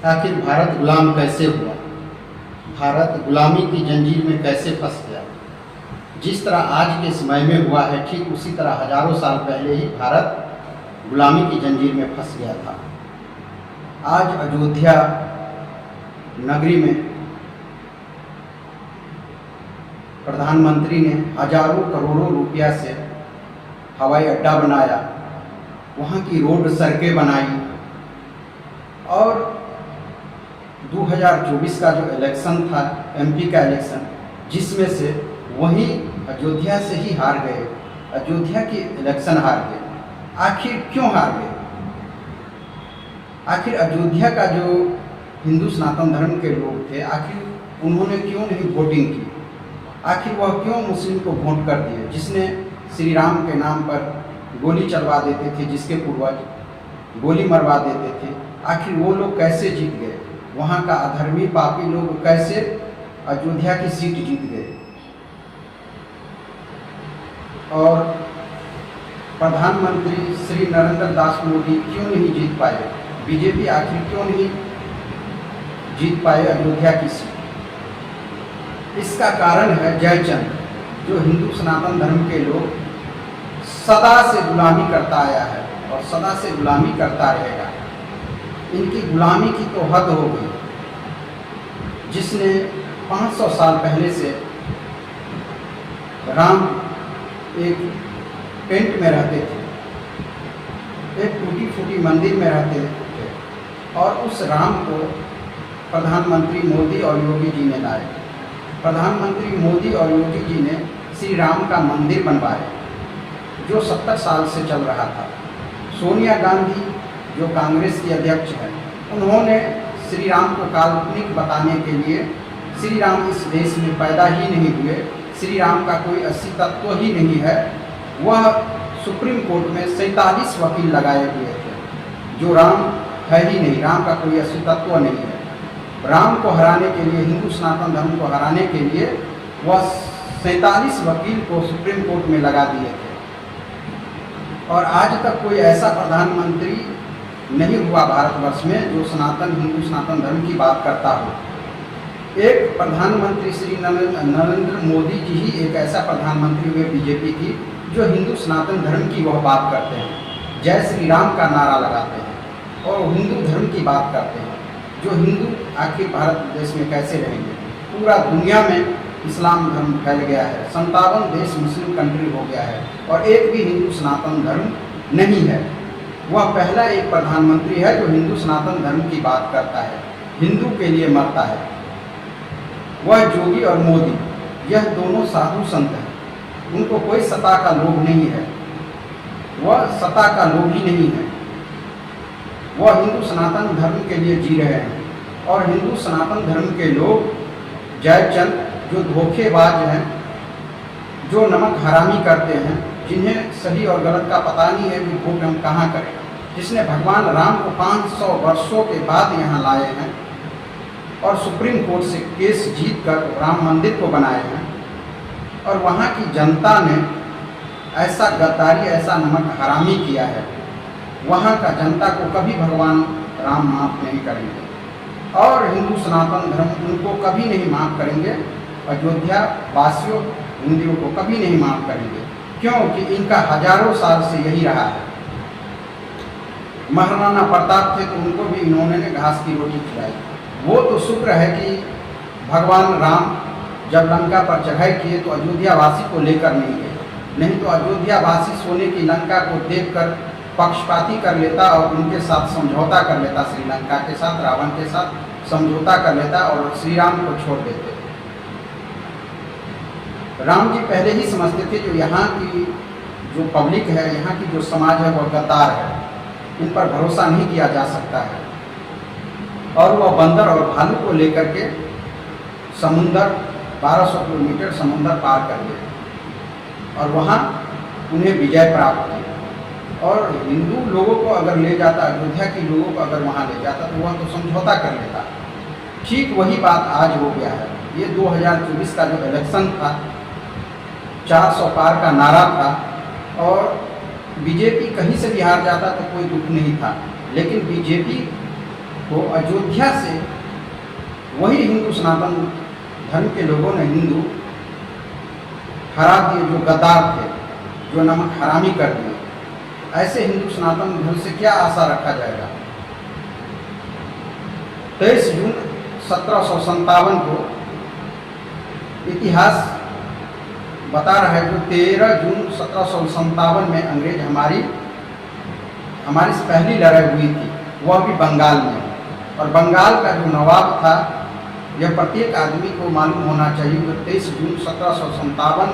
आखिर भारत गुलाम कैसे हुआ? भारत गुलामी की जंजीर में कैसे फंस गया? जिस तरह आज के समय में हुआ है, ठीक उसी तरह हजारों साल पहले ही भारत गुलामी की जंजीर में फंस गया था। आज अयोध्या नगरी में प्रधानमंत्री ने हजारों करोड़ों रुपया से हवाई अड्डा बनाया, वहाँ की रोड सड़कें बनाई और 2024 का जो इलेक्शन था, एमपी का इलेक्शन, जिसमें से वहीं अयोध्या से ही हार गए, अयोध्या की इलेक्शन हार गए। आखिर क्यों हार गए? आखिर अयोध्या का जो हिंदू सनातन धर्म के लोग थे, आखिर उन्होंने क्यों नहीं वोटिंग की? आखिर वह क्यों मुस्लिम को वोट कर दिए, जिसने श्री राम के नाम पर गोली चलवा देते थे, जिसके पूर्वज गोली मरवा देते थे? आखिर वो लोग कैसे जीत गए? वहाँ का अधर्मी पापी लोग कैसे अयोध्या की सीट जीत गए? और प्रधानमंत्री श्री नरेंद्र दास मोदी क्यों नहीं जीत पाए? बीजेपी आखिर क्यों नहीं जीत पाए अयोध्या की सीट? इसका कारण है जयचंद, जो हिंदू सनातन धर्म के लोग सदा से गुलामी करता आया है और सदा से गुलामी करता रहेगा। इनकी गुलामी की तो हद हो गई। जिसने 500 साल पहले से राम एक टेंट में रहते थे, एक टूटी फूटी मंदिर में रहते थे, और उस राम को प्रधानमंत्री मोदी और योगी जी ने लाए। प्रधानमंत्री मोदी और योगी जी ने श्री राम का मंदिर बनवाया, जो 70 साल से चल रहा था। सोनिया गांधी, जो कांग्रेस की अध्यक्ष है, उन्होंने श्री राम को काल्पनिक बताने के लिए, श्री राम इस देश में पैदा ही नहीं हुए, श्री राम का कोई असली तत्व ही नहीं है, वह सुप्रीम कोर्ट में 47 वकील लगाए हुए थे, जो राम है ही नहीं, राम का कोई असली तत्व नहीं है। राम को हराने के लिए, हिंदू सनातन धर्म को हराने के लिए वह 47 वकील को सुप्रीम कोर्ट में लगा दिए थे। और आज तक कोई ऐसा प्रधानमंत्री नहीं हुआ भारतवर्ष में जो हिंदू सनातन धर्म की बात करता हो। एक प्रधानमंत्री श्री नरेंद्र मोदी जी ही एक ऐसा प्रधानमंत्री हुए बीजेपी की, जो हिंदू सनातन धर्म की वह बात करते हैं, जय श्री राम का नारा लगाते हैं और हिंदू धर्म की बात करते हैं। जो हिंदू आखिर भारत देश में कैसे रहेंगे? पूरा दुनिया में इस्लाम धर्म फैल गया है, 57 देश मुस्लिम कंट्री हो गया है, और एक भी हिंदू सनातन धर्म नहीं है। वह पहला एक प्रधानमंत्री है जो हिंदू सनातन धर्म की बात करता है, हिंदू के लिए मरता है। वह योगी और मोदी, यह दोनों साधु संत हैं, उनको कोई सत्ता का लोभ नहीं है, वह सत्ता का लोभी नहीं है। वह हिंदू सनातन धर्म के लिए जी रहे हैं, और हिंदू सनातन धर्म के लोग जयचंद, जो धोखेबाज हैं, जो नमक हरामी करते हैं, जिन्हें सही और गलत का पता नहीं है कि वोट हम कहाँ करें, जिसने भगवान राम को 500 वर्षों के बाद यहाँ लाए हैं और सुप्रीम कोर्ट से केस जीत कर राम मंदिर को बनाए हैं, और वहाँ की जनता ने ऐसा गद्दारी, ऐसा नमक हरामी किया है, वहाँ का जनता को कभी भगवान राम माफ़ नहीं करेंगे, और हिंदू सनातन धर्म उनको कभी नहीं माफ़ करेंगे। अयोध्या वासियों, हिंदुओं को कभी नहीं माफ़ करेंगे, क्योंकि इनका हजारों साल से यही रहा है। महाराणा प्रताप थे तो उनको भी इन्होंने घास की रोटी खिलाई। वो तो शुक्र है कि भगवान राम जब लंका पर चढ़ाई किए तो अयोध्या वासी को लेकर नहीं गए, नहीं तो अयोध्या वासी सोने की लंका को देखकर पक्षपाती कर लेता और उनके साथ समझौता कर लेता, श्रीलंका के साथ, रावण के साथ समझौता कर लेता और श्री राम को छोड़ देते। राम जी पहले ही समझते थे जो यहाँ की जो पब्लिक है, यहाँ की जो समाज है, वह गद्दार है, इन पर भरोसा नहीं किया जा सकता है, और वह बंदर और भालू को लेकर के समुंदर 1200 किलोमीटर समुंदर पार कर गए और वहाँ उन्हें विजय प्राप्त की। और हिंदू लोगों को अगर ले जाता, अयोध्या के लोगों को अगर वहाँ ले जाता, तो वह तो समझौता कर लेता। ठीक वही बात आज हो गया है। ये 2024 का जो इलेक्शन था, 400 पार का नारा था, और बीजेपी कहीं से भी हार जाता तो कोई दुख नहीं था, लेकिन बीजेपी को अयोध्या से वही हिंदू सनातन धर्म के लोगों ने हिंदू हरा दिए, जो गद्दार थे, जो नमक हरामी कर दिए। ऐसे हिंदू सनातन धर्म से क्या आशा रखा जाएगा। 23 जून 1757 को इतिहास बता रहा है, जो 13 जून 1757 में अंग्रेज हमारी पहली लड़ाई हुई थी, वह भी बंगाल में। और बंगाल का जो नवाब था, यह प्रत्येक आदमी को मालूम होना चाहिए कि 23 जून 1757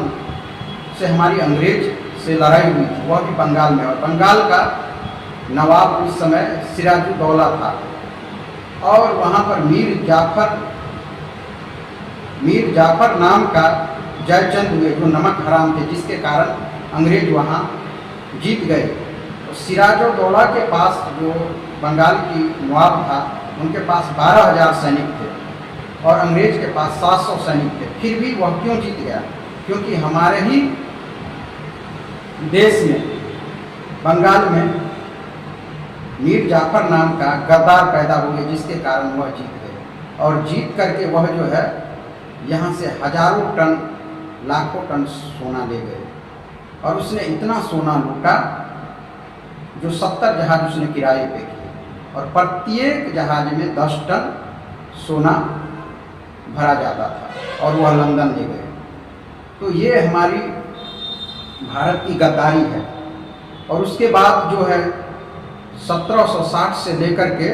से हमारी अंग्रेज से लड़ाई हुई थी, वह भी बंगाल में। और बंगाल का नवाब उस समय सिराजुद्दौला था। और वहाँ पर मीर जाफर नाम का जयचंद हुए, जो नमक हराम थे, जिसके कारण अंग्रेज वहाँ जीत गए। तो सिराजुद्दौला के पास, जो बंगाल की नवाब था, उनके पास 12,000 सैनिक थे और अंग्रेज के पास 700 सैनिक थे। फिर भी वह क्यों जीत गया? क्योंकि हमारे ही देश में, बंगाल में, मीर जाफर नाम का गद्दार पैदा हो गया, जिसके कारण वह जीत गए। और जीत करके वह जो है यहाँ से हजारों टन, लाखों टन सोना ले गए। और उसने इतना सोना लूटा जो 70 जहाज उसने किराए पे किए, और प्रत्येक जहाज में 10 टन सोना भरा जाता था, और वह लंदन ले गए। तो ये हमारी भारत की गद्दारी है। और उसके बाद जो है 1760 से लेकर के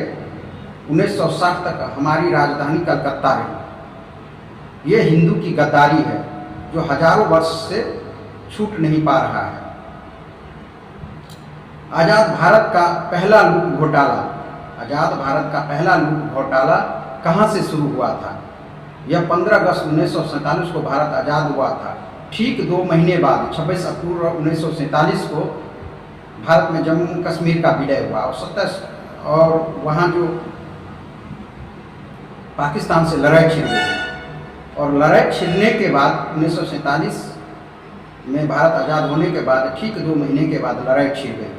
1960 तक हमारी राजधानी कलकत्ता रही। ये हिंदू की गद्दारी है, जो हजारों वर्ष से छूट नहीं पा रहा है। आज़ाद भारत का पहला लूट घोटाला कहाँ से शुरू हुआ था? यह 15 अगस्त 1947 को भारत आज़ाद हुआ था। ठीक 2 महीने बाद 26 अक्टूबर 1947 को भारत में जम्मू कश्मीर का विलय हुआ। और वहाँ जो पाकिस्तान से लड़ाई छिड़ गई, और लड़ाई छिड़ने के बाद 1947 में भारत आज़ाद होने के बाद ठीक 2 महीने के बाद लड़ाई छिड़ गई।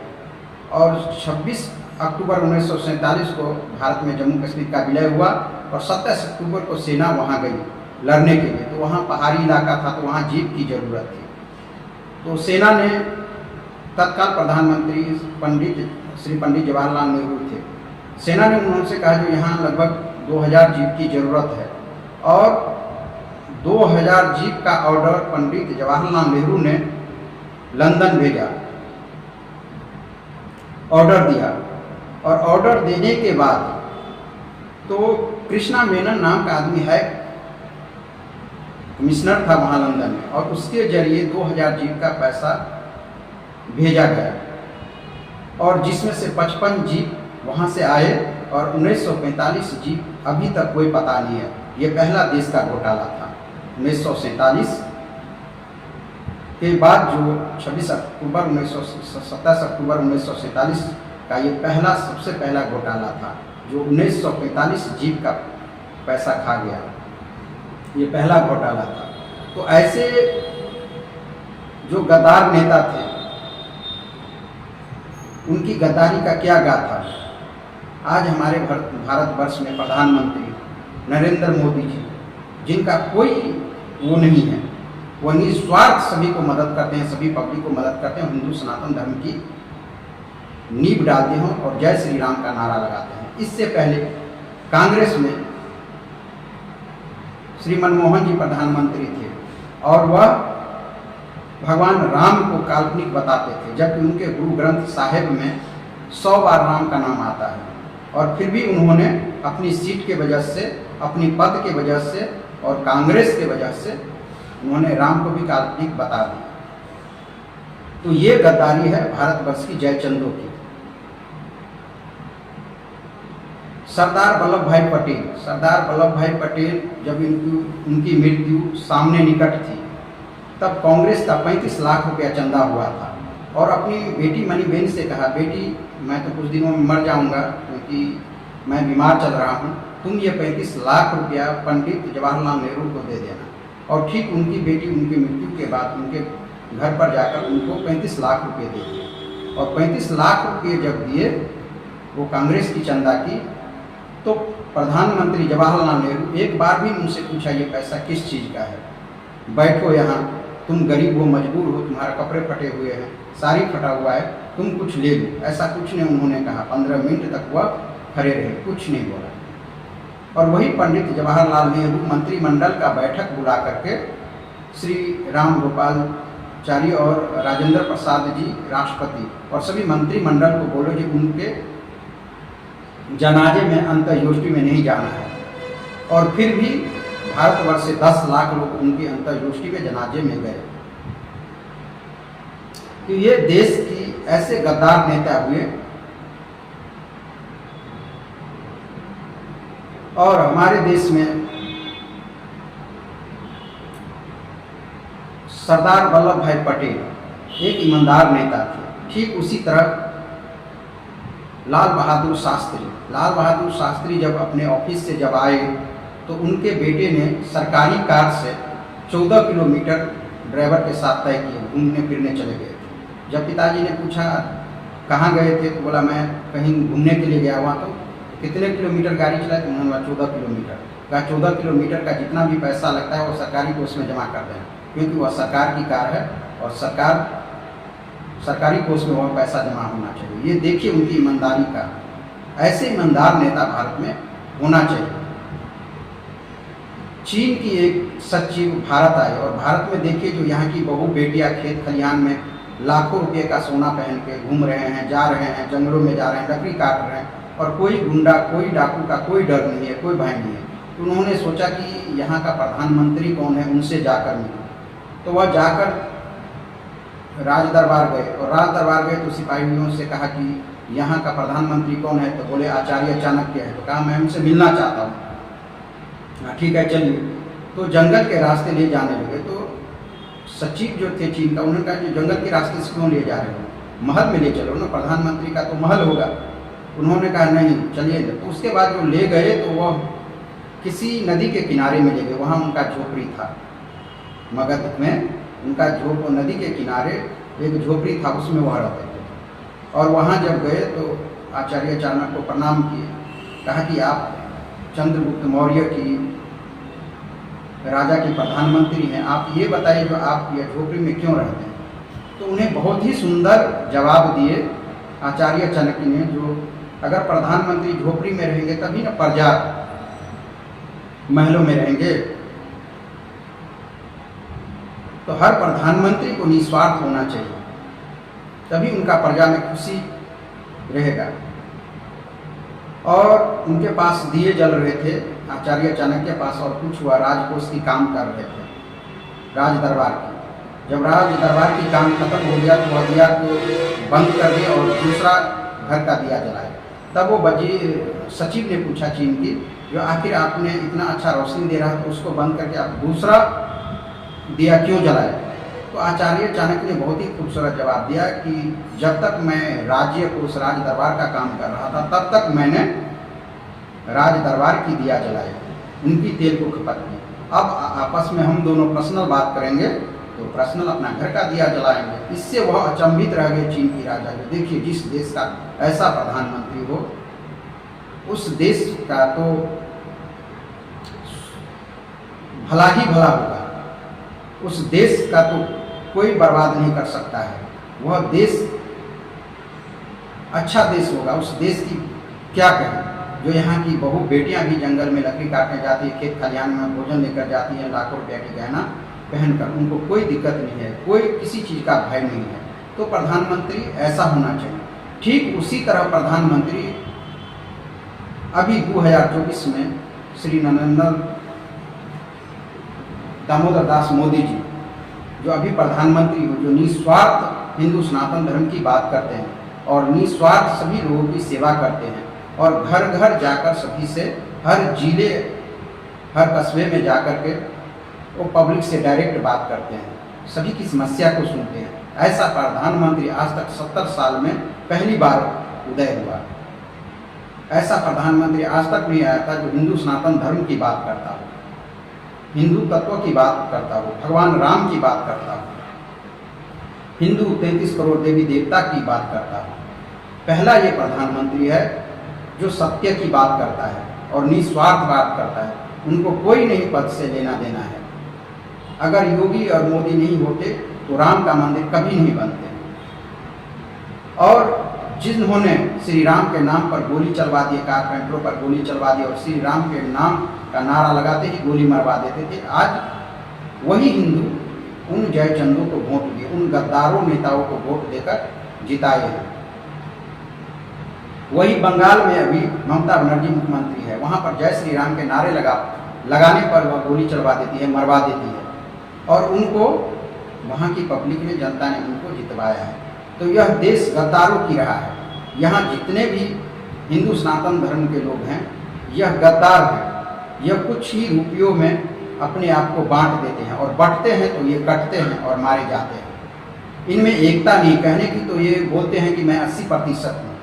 और 26 अक्टूबर 1947 को भारत में जम्मू कश्मीर का विलय हुआ, और 27 अक्टूबर को सेना वहाँ गई लड़ने के लिए। तो वहाँ पहाड़ी इलाका था, तो वहाँ जीप की ज़रूरत थी। तो सेना ने, तत्काल प्रधानमंत्री श्री पंडित जवाहरलाल नेहरू थे, सेना ने उनसे कहा जो यहाँ लगभग 2000 जीप की ज़रूरत है। और 2000 जीप का ऑर्डर पंडित जवाहरलाल नेहरू ने लंदन भेजा, ऑर्डर दिया। और ऑर्डर देने के बाद तो कृष्णा मेनन नाम का आदमी है, कमिश्नर था वहाँ लंदन में, और उसके जरिए 2000 जीप का पैसा भेजा गया, और जिसमें से 55 जीप वहाँ से आए, और 1945 जीप अभी तक कोई पता नहीं है। ये पहला देश का घोटाला था। 1947 के बाद जो 27 अक्टूबर 1947 का ये सबसे पहला घोटाला था, जो 1945 जीप का पैसा खा गया। ये पहला घोटाला था। तो ऐसे जो गद्दार नेता थे, उनकी गद्दारी का क्या गाथा। आज हमारे भारतवर्ष में प्रधानमंत्री नरेंद्र मोदी जी, जिनका कोई वो नहीं है, वो निस्वार्थ सभी को मदद करते हैं, सभी पब्लिक को मदद करते हैं, हिंदू सनातन धर्म की नींव डालते हैं और जय श्री राम का नारा लगाते हैं। इससे पहले कांग्रेस में श्री मनमोहन जी प्रधानमंत्री थे, और वह भगवान राम को काल्पनिक बताते थे, जबकि उनके गुरु ग्रंथ साहिब में 100 बार राम का नाम आता है। और फिर भी उन्होंने अपनी सीट के वजह से, अपनी पद के वजह से और कांग्रेस के वजह से उन्होंने राम को भी काल्पनिक बता दिया। तो ये गद्दारी है भारतवर्ष की जयचंदों की। सरदार वल्लभ भाई पटेल जब उनकी मृत्यु सामने निकट थी, तब कांग्रेस का 35 लाख रुपया चंदा हुआ था, और अपनी बेटी मणिबेन से कहा, बेटी मैं तो कुछ दिनों में मर जाऊंगा क्योंकि मैं बीमार चल रहा हूं, तुम ये 35 लाख रुपया पंडित जवाहरलाल नेहरू को दे देना। और ठीक उनकी बेटी उनकी मृत्यु के बाद उनके घर पर जाकर उनको 35 लाख रुपये दे दिए। और 35 लाख रुपये जब दिए, वो कांग्रेस की चंदा की, तो प्रधानमंत्री जवाहरलाल नेहरू एक बार भी उनसे पूछा ये पैसा किस चीज़ का है, बैठो यहाँ, तुम गरीब हो, मजबूर हो, तुम्हारे कपड़े फटे हुए हैं, साड़ी फटा हुआ है, तुम कुछ ले लो, ऐसा कुछ नहीं उन्होंने कहा। 15 मिनट तक वह खड़े रहे, कुछ नहीं बोला। और वही पंडित जवाहरलाल नेहरू मंत्रिमंडल का बैठक बुला करके श्री राम गोपालाचारी और राजेंद्र प्रसाद जी राष्ट्रपति और सभी मंत्रिमंडल को बोलो कि उनके जनाजे में अंत्येष्टि में नहीं जाना है। और फिर भी भारतवर्ष से 10 लाख लोग उनकी अंत्येष्टि में जनाजे में गए। तो ये देश की ऐसे गद्दार नेता हुए। और हमारे देश में सरदार वल्लभ भाई पटेल एक ईमानदार नेता थे। ठीक उसी तरह लाल बहादुर शास्त्री जब अपने ऑफिस से जब आए तो उनके बेटे ने सरकारी कार से 14 किलोमीटर ड्राइवर के साथ तय किए, घूमने फिरने चले गए थे। जब पिताजी ने पूछा कहाँ गए थे तो बोला मैं कहीं घूमने के लिए गया। वहाँ तो कितने किलोमीटर गाड़ी चलाए? तो उन्होंने 14 किलोमीटर का। 14 किलोमीटर का जितना भी पैसा लगता है वो सरकारी कोष में जमा कर दें, क्योंकि वह सरकार की कार है और सरकारी कोष में वह पैसा जमा होना चाहिए। ये देखिए उनकी ईमानदारी का। ऐसे ईमानदार नेता भारत में होना चाहिए। चीन की एक सचिव भारत आए और भारत में देखिए जो यहाँ की बहू बेटियाँ खेत खलिहान में लाखों रुपये का सोना पहन के घूम रहे हैं, जा रहे हैं, जंगलों में जा रहे हैं, लकड़ी काट रहे हैं और कोई गुंडा, कोई डाकू का कोई डर नहीं है, कोई भय नहीं है। तो उन्होंने सोचा कि यहाँ का प्रधानमंत्री कौन है, उनसे जाकर मिले। तो वह जाकर राज दरबार गए और राज दरबार गए तो सिपाहियों से कहा कि यहाँ का प्रधानमंत्री कौन है? तो बोले आचार्य चाणक्य है। तो कहा मैं उनसे मिलना चाहता हूँ। ठीक है चलिए। तो जंगल के रास्ते ले जाने लगे। तो सचिव जो थे चीन का, उन्होंने कहा कि जंगल के रास्ते से क्यों ले जा रहे हो, महल में ले चलो ना, प्रधानमंत्री का तो महल होगा। उन्होंने कहा नहीं चलिए। तो उसके बाद जो ले गए तो वह किसी नदी के किनारे में ले गए। वहाँ उनका झोपड़ी था, मगध में उनका नदी के किनारे एक झोपड़ी था, उसमें वह रहते थे। और वहाँ जब गए तो आचार्य चाणक्य को प्रणाम किए, कहा कि आप चंद्रगुप्त मौर्य की राजा की प्रधानमंत्री हैं, आप ये बताइए जो आप ये झोपड़ी में क्यों रहते हैं? तो उन्हें बहुत ही सुंदर जवाब दिए आचार्य चाणक्य ने, जो अगर प्रधानमंत्री झोपड़ी में रहेंगे तभी ना प्रजा महलों में रहेंगे। तो हर प्रधानमंत्री को निस्वार्थ होना चाहिए, तभी उनका प्रजा में खुशी रहेगा। और उनके पास दिए जल रहे थे आचार्य चाणक्य के पास, और कुछ हुआ राजकोष की काम कर रहे थे, राज दरबार की। जब राज दरबार की काम खत्म हो गया तो वह दिया को बंद कर दिया और दूसरा घर का दिया जलाया। तब वो सचिव ने पूछा चीन की, जो आखिर आपने इतना अच्छा रोशनी दे रहा तो उसको बंद करके आप दूसरा दिया क्यों जलाया? तो आचार्य चाणक्य ने बहुत ही खूबसूरत जवाब दिया कि जब तक मैं राज्य को उस राज दरबार का काम कर रहा था तब तक मैंने राज दरबार की दिया जलाए, उनकी तेल को खपत की। अब आपस में हम दोनों पर्सनल बात करेंगे तो पर्सनल अपना घर का दिया जलाएंगे। इससे वह अचंभित रह गए चीन की राजा जो, देखिए जिस देश का ऐसा प्रधानमंत्री हो उस देश का तो भला ही भला होगा, उस देश का तो कोई बर्बाद नहीं कर सकता है। वह देश अच्छा देश होगा। उस देश की क्या कहें जो यहाँ की बहू बेटियाँ भी जंगल में लकड़ी काटने जाती है, खेत खलिहान में भोजन लेकर जाती हैं, लाखों रुपया की गहना पहनकर, उनको कोई दिक्कत नहीं है, कोई किसी चीज़ का भय नहीं है। तो प्रधानमंत्री ऐसा होना चाहिए। ठीक उसी तरह प्रधानमंत्री अभी 2024 में श्री नरेंद्र दामोदर दास मोदी जी जो अभी प्रधानमंत्री हो, जो निस्वार्थ हिंदू सनातन धर्म की बात करते हैं और निस्वार्थ सभी लोगों की सेवा करते हैं और घर घर जाकर सभी से, हर जिले हर कस्बे में जाकर के वो पब्लिक से डायरेक्ट बात करते हैं, सभी की समस्या को सुनते हैं। ऐसा प्रधानमंत्री आज तक 70 साल में पहली बार उदय हुआ। ऐसा प्रधानमंत्री आज तक नहीं आया था जो हिंदू सनातन धर्म की बात करता हो, हिंदू तत्व की बात करता हो, भगवान राम की बात करता हो, हिंदू 33 करोड़ देवी देवता की बात करता हो। पहला ये प्रधानमंत्री है जो सत्य की बात करता है और निस्वार्थ बात करता है, उनको कोई नहीं पद से लेना देना है। अगर योगी और मोदी नहीं होते तो राम का मंदिर कभी नहीं बनते। और जिन्होंने श्री राम के नाम पर गोली चलवा दी, कारपेंटरों पर गोली चलवा दी और श्री राम के नाम का नारा लगाते ही गोली मरवा देते थे, आज वही हिंदू उन जयचंदों को वोट दिए, उन गद्दारों नेताओं को वोट देकर जिताए हैं। वही बंगाल में अभी ममता बनर्जी मुख्यमंत्री है, वहाँ पर जय श्री राम के नारे लगाने पर वह गोली चलवा देती है, मरवा देती है, और उनको वहाँ की पब्लिक ने, जनता ने उनको जितवाया है। तो यह देश गद्दारों की रहा है। यहाँ जितने भी हिंदू सनातन धर्म के लोग हैं, यह गद्दार है। यह कुछ ही रुपयों में अपने आप को बांट देते हैं, और बंटते हैं तो ये कटते हैं और मारे जाते हैं। इनमें एकता नहीं। कहने की तो ये बोलते हैं कि मैं 80% हूँ,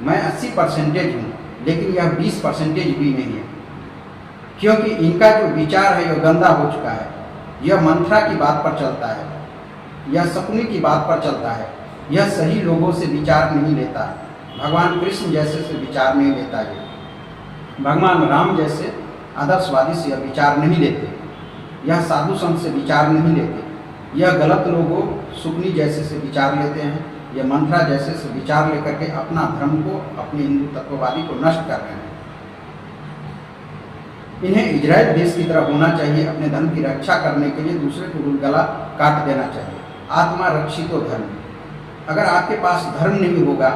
मैं 80% हूँ, लेकिन यह 20% भी नहीं है, क्योंकि इनका जो विचार है यह गंदा हो चुका है। यह मंत्रा की बात पर चलता है, यह सपने की बात पर चलता है, यह सही लोगों से विचार नहीं लेता। भगवान कृष्ण जैसे से विचार नहीं लेता, ये भगवान राम जैसे आदर्शवादी से यह विचार नहीं लेते, यह साधु संत से विचार नहीं लेते, यह गलत लोगों सुकनी जैसे से विचार लेते हैं, यह मंत्रा जैसे से विचार लेकर के अपना धर्म को, अपने हिंदू तत्ववादी को नष्ट कर रहे हैं। इन्हें इजराइल देश की तरह होना चाहिए। अपने धर्म की रक्षा करने के लिए दूसरे को गला काट देना चाहिए। आत्मा रक्षितो धर्म। अगर आपके पास धर्म नहीं होगा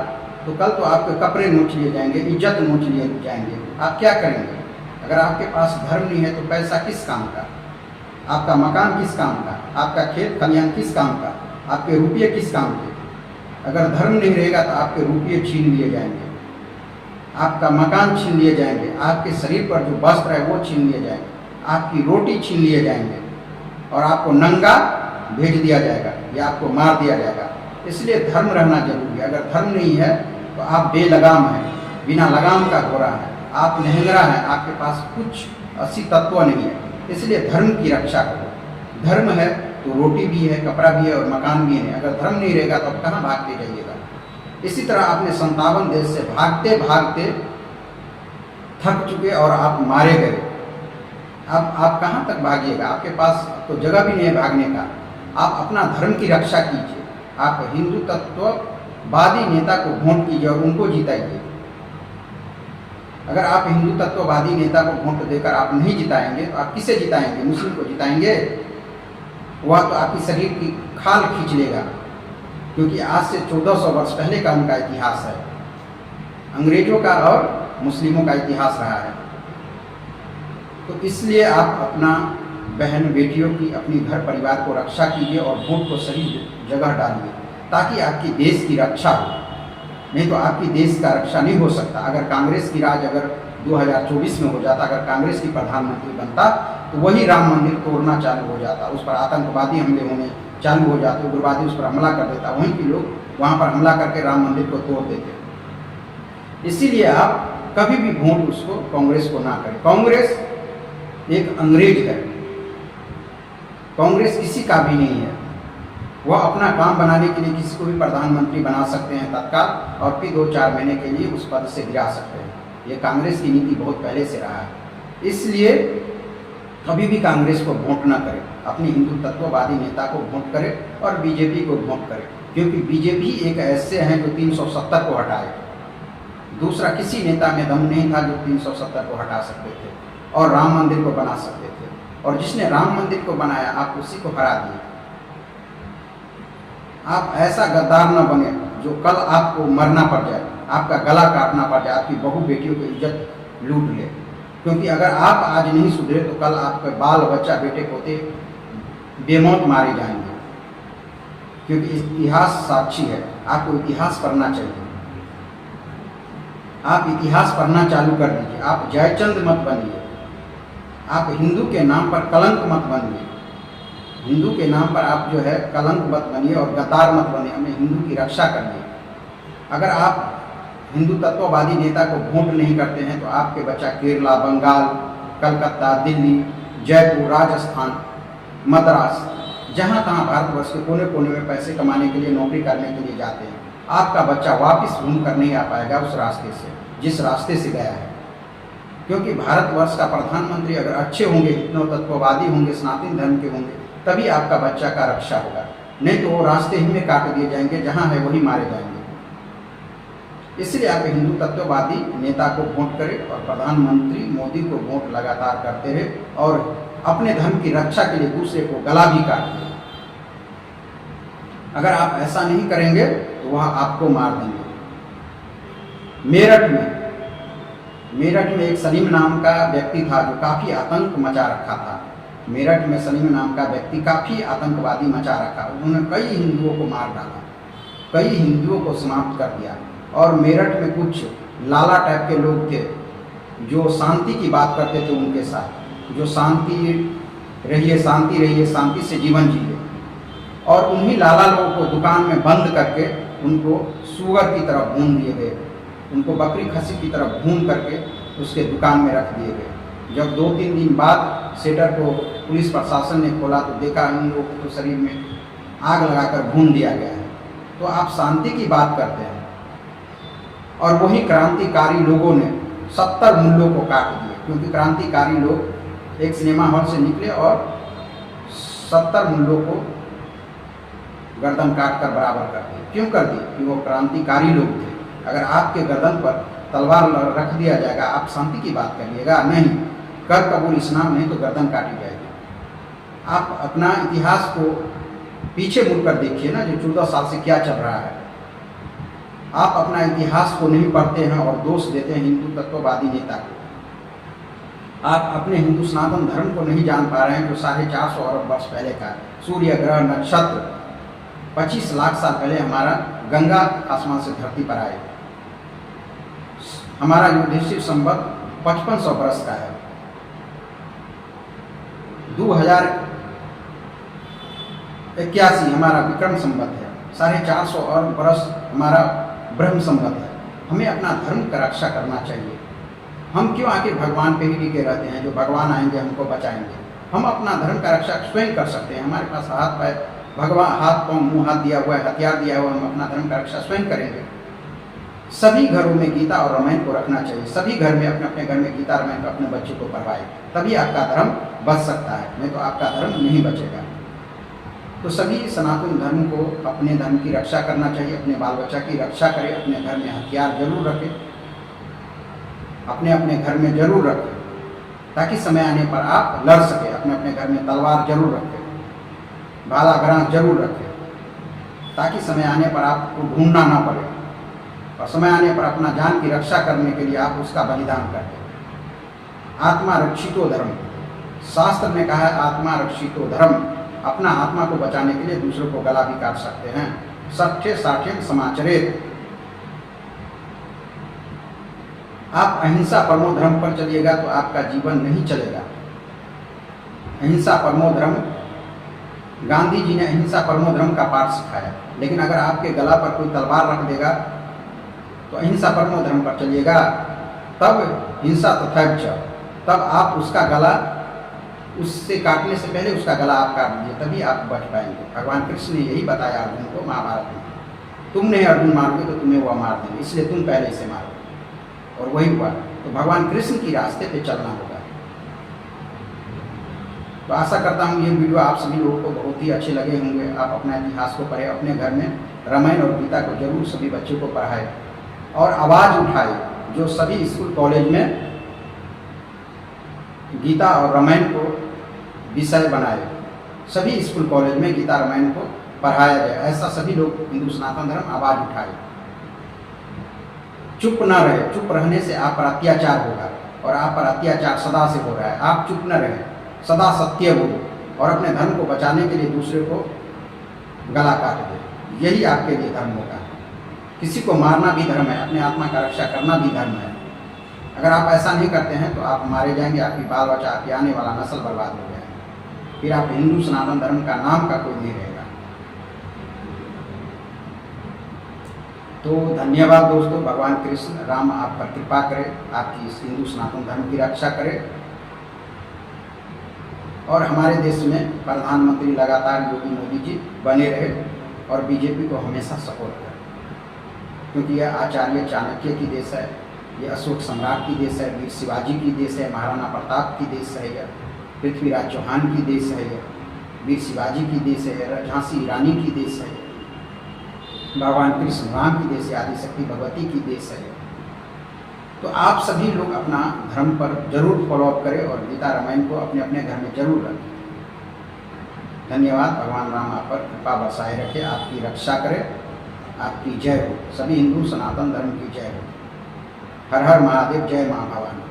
तो कल तो आपके कपड़े नोच लिए जाएंगे, इज्जत नोच लिए जाएंगे। आप क्या करेंगे? अगर आपके पास धर्म नहीं है तो पैसा किस काम का, आपका मकान किस काम का, आपका खेत खलिहान किस काम का, आपके रुपये किस काम के? अगर धर्म नहीं रहेगा तो आपके रुपये छीन लिए जाएंगे, आपका मकान छीन लिए जाएंगे, आपके शरीर पर जो वस्त्र है वो छीन लिए जाएंगे, आपकी रोटी छीन लिए जाएंगे, और आपको नंगा भेज दिया जाएगा या आपको मार दिया जाएगा। इसलिए धर्म रहना जरूरी है। अगर धर्म नहीं है तो आप बेलगाम हैं, बिना लगाम का घोड़ा है, आप नहंगरा हैं, आपके पास कुछ असली तत्व नहीं है। इसलिए धर्म की रक्षा करो। धर्म है तो रोटी भी है, कपड़ा भी है और मकान भी है। अगर धर्म नहीं रहेगा तो आप कहाँ भागते जाइएगा? इसी तरह आपने 57 देश से भागते भागते थक चुके और आप मारे गए। अब आप कहाँ तक भागिएगा? आपके पास तो जगह भी नहीं है भागने का। आप अपना धर्म की रक्षा कीजिए। आप हिंदू तत्ववादी नेता को वोट कीजिए और उनको जिताइए। अगर आप हिंदू तत्ववादी नेता को वोट देकर आप नहीं जिताएंगे तो आप किसे जिताएंगे? मुस्लिम को जिताएंगे? वह तो आपकी शरीर की खाल खींच लेगा, क्योंकि आज से 1400 वर्ष पहले का उनका इतिहास है। अंग्रेजों का और मुस्लिमों का इतिहास रहा है। तो इसलिए आप अपना बहन बेटियों की, अपनी घर परिवार को रक्षा कीजिए और वोट को सही जगह डालिए, ताकि आपकी देश की रक्षा हो। नहीं तो आपकी देश का रक्षा नहीं हो सकता। अगर कांग्रेस की राज अगर 2024 में हो जाता, अगर कांग्रेस की प्रधानमंत्री बनता, तो वही राम मंदिर तोड़ना चालू हो जाता, उस पर आतंकवादी हमले होने चालू हो जाते, उग्रवादी उस पर हमला कर देता, वहीं के लोग वहाँ पर हमला करके राम मंदिर को तोड़ देते। इसीलिए आप कभी भी वोट उसको, कांग्रेस को ना करें। कांग्रेस एक अंग्रेज है, कांग्रेस किसी का भी नहीं है। वह अपना काम बनाने के लिए किसी को भी प्रधानमंत्री बना सकते हैं तत्काल, और फिर 2-4 महीने के लिए उस पद से गिरा सकते हैं। ये कांग्रेस की नीति बहुत पहले से रहा है। इसलिए कभी भी कांग्रेस को वोट ना करें, अपनी हिंदू तत्ववादी नेता को वोट करें और बीजेपी को वोट करें, क्योंकि बीजेपी एक ऐसे हैं जो 370 को हटाए। दूसरा किसी नेता में दम नहीं था जो 370 को हटा सकते थे और राम मंदिर को बना सकते थे। और जिसने राम मंदिर को बनाया, आप उसी को हरा दिए। आप ऐसा गद्दार न बने जो कल आपको मरना पड़ जाए, आपका गला काटना पड़ जाए, आपकी बहू बेटियों की इज्जत लूट ले। क्योंकि अगर आप आज नहीं सुधरे तो कल आपके बाल बच्चा, बेटे पोते बेमौत मारे जाएंगे। क्योंकि इतिहास साक्षी है। आपको इतिहास पढ़ना चाहिए। आप इतिहास पढ़ना चालू कर दीजिए। आप जयचंद मत बनिए। आप हिंदू के नाम पर कलंक मत बनिए। हिंदू के नाम पर आप जो है कलंक मत बनिए और गद्दार मत बनिए। अपने हिंदू की रक्षा करिए। अगर आप हिंदू तत्ववादी नेता को वोट नहीं करते हैं तो आपके बच्चा केरला, बंगाल, कलकत्ता, दिल्ली, जयपुर, राजस्थान, मद्रास, जहाँ तहाँ भारतवर्ष के कोने कोने में पैसे कमाने के लिए, नौकरी करने के लिए जाते हैं। आपका बच्चा वापस घूम कर नहीं आ पाएगा उस रास्ते से। जिस रास्ते से गया है। क्योंकि भारतवर्ष का प्रधानमंत्री अगर अच्छे होंगे, हिंदुत्ववादी होंगे, सनातन धर्म के होंगे, तभी आपका बच्चा का रक्षा होगा। नहीं तो वो रास्ते ही में काट दिए जाएंगे, जहाँ है वही मारे जाएंगे। इसलिए आप हिंदू तत्ववादी नेता को वोट करें और प्रधानमंत्री मोदी को वोट लगातार करते रहे और अपने धर्म की रक्षा के लिए दूसरे को गला भी काट दें। अगर आप ऐसा नहीं करेंगे तो वह आपको मार देंगे। मेरठ में एक सलीम नाम का व्यक्ति था जो काफ़ी आतंक मचा रखा था। मेरठ में सलीम नाम का व्यक्ति काफ़ी आतंकवादी मचा रखा। उन्होंने कई हिंदुओं को मार डाला, कई हिंदुओं को समाप्त कर दिया। और मेरठ में कुछ लाला टाइप के लोग थे जो शांति की बात करते थे उनके साथ, जो शांति रहिए, शांति से जीवन जिए। और उन्हीं लाला लोगों को दुकान में बंद करके उनको सूअर की तरह भून दिए गए, उनको बकरी खसी की तरह भून करके उसके दुकान में रख दिए गए। जब 2-3 दिन बाद शेटर को पुलिस प्रशासन ने खोला तो देखा उन लोगों के तो शरीर में आग लगाकर भून दिया गया है। तो आप शांति की बात करते हैं और वही क्रांतिकारी लोगों ने 70 मूल्यों को काट दिए। क्योंकि क्रांतिकारी लोग एक सिनेमा हॉल से निकले और 70 मूल्यों को गर्दन काट कर बराबर कर दिए। क्यों कर दिए? कि वो क्रांतिकारी लोग थे। अगर आपके गर्दन पर तलवार रख दिया जाएगा, आप शांति की बात करिएगा? नहीं, कर कबूल इस्लाम, नहीं तो गर्दन काटी जाएगी। आप अपना इतिहास को पीछे मुड़कर देखिए ना, जो 14 साल से क्या चल रहा है। आप अपना इतिहास को नहीं पढ़ते हैं और दोष देते हैं हिंदू तत्ववादी नेता को। आप अपने हिंदू सनातन धर्म को नहीं जान पा रहे हैं, जो 450 अरब वर्ष पहले का सूर्य, ग्रह, नक्षत्र 25 लाख साल पहले हमारा गंगा आसमान से धरती पर आए। हमारा युधिष्ठिर संवत 5500 वर्ष का है। 2081 हमारा विक्रम संवत है। 450 अरब वर्ष हमारा ब्रह्म संवत है। हमें अपना धर्म का रक्षा करना चाहिए। हम क्यों आके भगवान पे ही टिके रहते हैं, जो भगवान आएंगे हमको बचाएंगे? हम अपना धर्म का रक्षा स्वयं कर सकते हैं। हमारे पास हाथ पैर, भगवान हाथ पाँव मुँह हाथ दिया हुआ है, हथियार दिया हुआ है। हम अपना धर्म का रक्षा स्वयं करेंगे। सभी घरों में गीता और रामायण को रखना चाहिए। सभी घर में अपने अपने घर में गीता रामायण को अपने बच्चे को पढ़वाए, तभी आपका धर्म बच सकता है, नहीं तो आपका धर्म नहीं बचेगा। तो सभी सनातन धर्म को अपने धर्म की रक्षा करना चाहिए, अपने बाल बच्चा की रक्षा करें, अपने घर में हथियार जरूर रखें, अपने अपने घर में जरूर रखें, ताकि समय आने पर आप लड़ सकें। अपने अपने घर में तलवार जरूर रखें, भाला ग्रांस जरूर रखें, ताकि समय आने पर आपको ढूंढना ना पड़े और समय आने पर अपना जान की रक्षा करने के लिए आप उसका बलिदान करें। आत्मा रक्षितो धर्म, शास्त्र ने कहा है आत्मा रक्षितो धर्म। अपना आत्मा को बचाने के लिए दूसरों को गला भी काट सकते हैं। सठ्य साठ्यम समाचरेत। आप अहिंसा परमो धर्म पर चलिएगा तो आपका जीवन नहीं चलेगा। अहिंसा परमो धर्म, गांधी जी ने अहिंसा परमो धर्म का पाठ सिखाया। लेकिन अगर आपके गला पर कोई तलवार रख देगा तो अहिंसा परमो धर्म पर चलिएगा, तब हिंसा तथैव च, तब आप उसका गला, उससे काटने से पहले उसका गला आप काट दीजिए, तभी आप बच पाएंगे। भगवान कृष्ण ने यही बताया अर्जुन को महाभारत में। तुम नहीं अर्जुन मारोगे तो तुम्हें वह मार देंगे, इसलिए तुम पहले इसे मारो। और वही हुआ। तो भगवान कृष्ण की रास्ते पे चलना होगा। तो आशा करता हूँ ये वीडियो आप सभी लोगों को बहुत ही अच्छे लगे होंगे। आप अपना इतिहास को पढ़ें, अपने घर में रामायण और गीता को जरूर सभी बच्चों को पढ़ाएं और आवाज़ उठाए। जो सभी स्कूल कॉलेज में गीता और रामायण को विषय बनाए, सभी स्कूल कॉलेज में गीता रामायण को पढ़ाया जाए। ऐसा सभी लोग हिंदू सनातन धर्म आवाज़ उठाए। चुप न रहे। चुप रहने से आप पर अत्याचार होगा और आप पर अत्याचार सदा से हो रहा है। आप चुप न रहें, सदा सत्य बोलो और अपने धर्म को बचाने के लिए दूसरे को गला काट दे। यही आपके लिए धर्म होगा। किसी को मारना भी धर्म है, अपने आत्मा का रक्षा करना भी धर्म है। अगर आप ऐसा नहीं करते हैं तो आप मारे जाएंगे, आपकी बाल बच्चा, आपकी आने वाला नस्ल बर्बाद हो जाएगा। फिर आप हिंदू सनातन धर्म का नाम का कोई नहीं रहेगा। तो धन्यवाद दोस्तों। भगवान कृष्ण राम आप पर कृपा करें, आपकी इस हिंदू सनातन धर्म की रक्षा करें और हमारे देश में प्रधानमंत्री लगातार योगी मोदी जी बने रहे और बीजेपी को हमेशा सपोर्ट करें, क्योंकि यह आचार्य चाणक्य की देश है। ये अशोक सम्राट की देश है, वीर शिवाजी की देश है, महाराणा प्रताप की देश है, यह पृथ्वीराज चौहान की देश है, यह वीर शिवाजी की देश है, झांसी रानी की देश है, भगवान कृष्ण राम की देश है, आदिशक्ति भगवती की देश है। तो आप सभी लोग अपना धर्म पर जरूर फॉलोअप करें और गीता रामायण को अपने अपने घर में जरूर रखें। धन्यवाद। भगवान राम आप पर कृपा बरसाए रखे, आपकी रक्षा करे, आपकी जय हो। सभी हिंदू सनातन धर्म की जय हो। हर हर महादेव, जय माँ भवानी।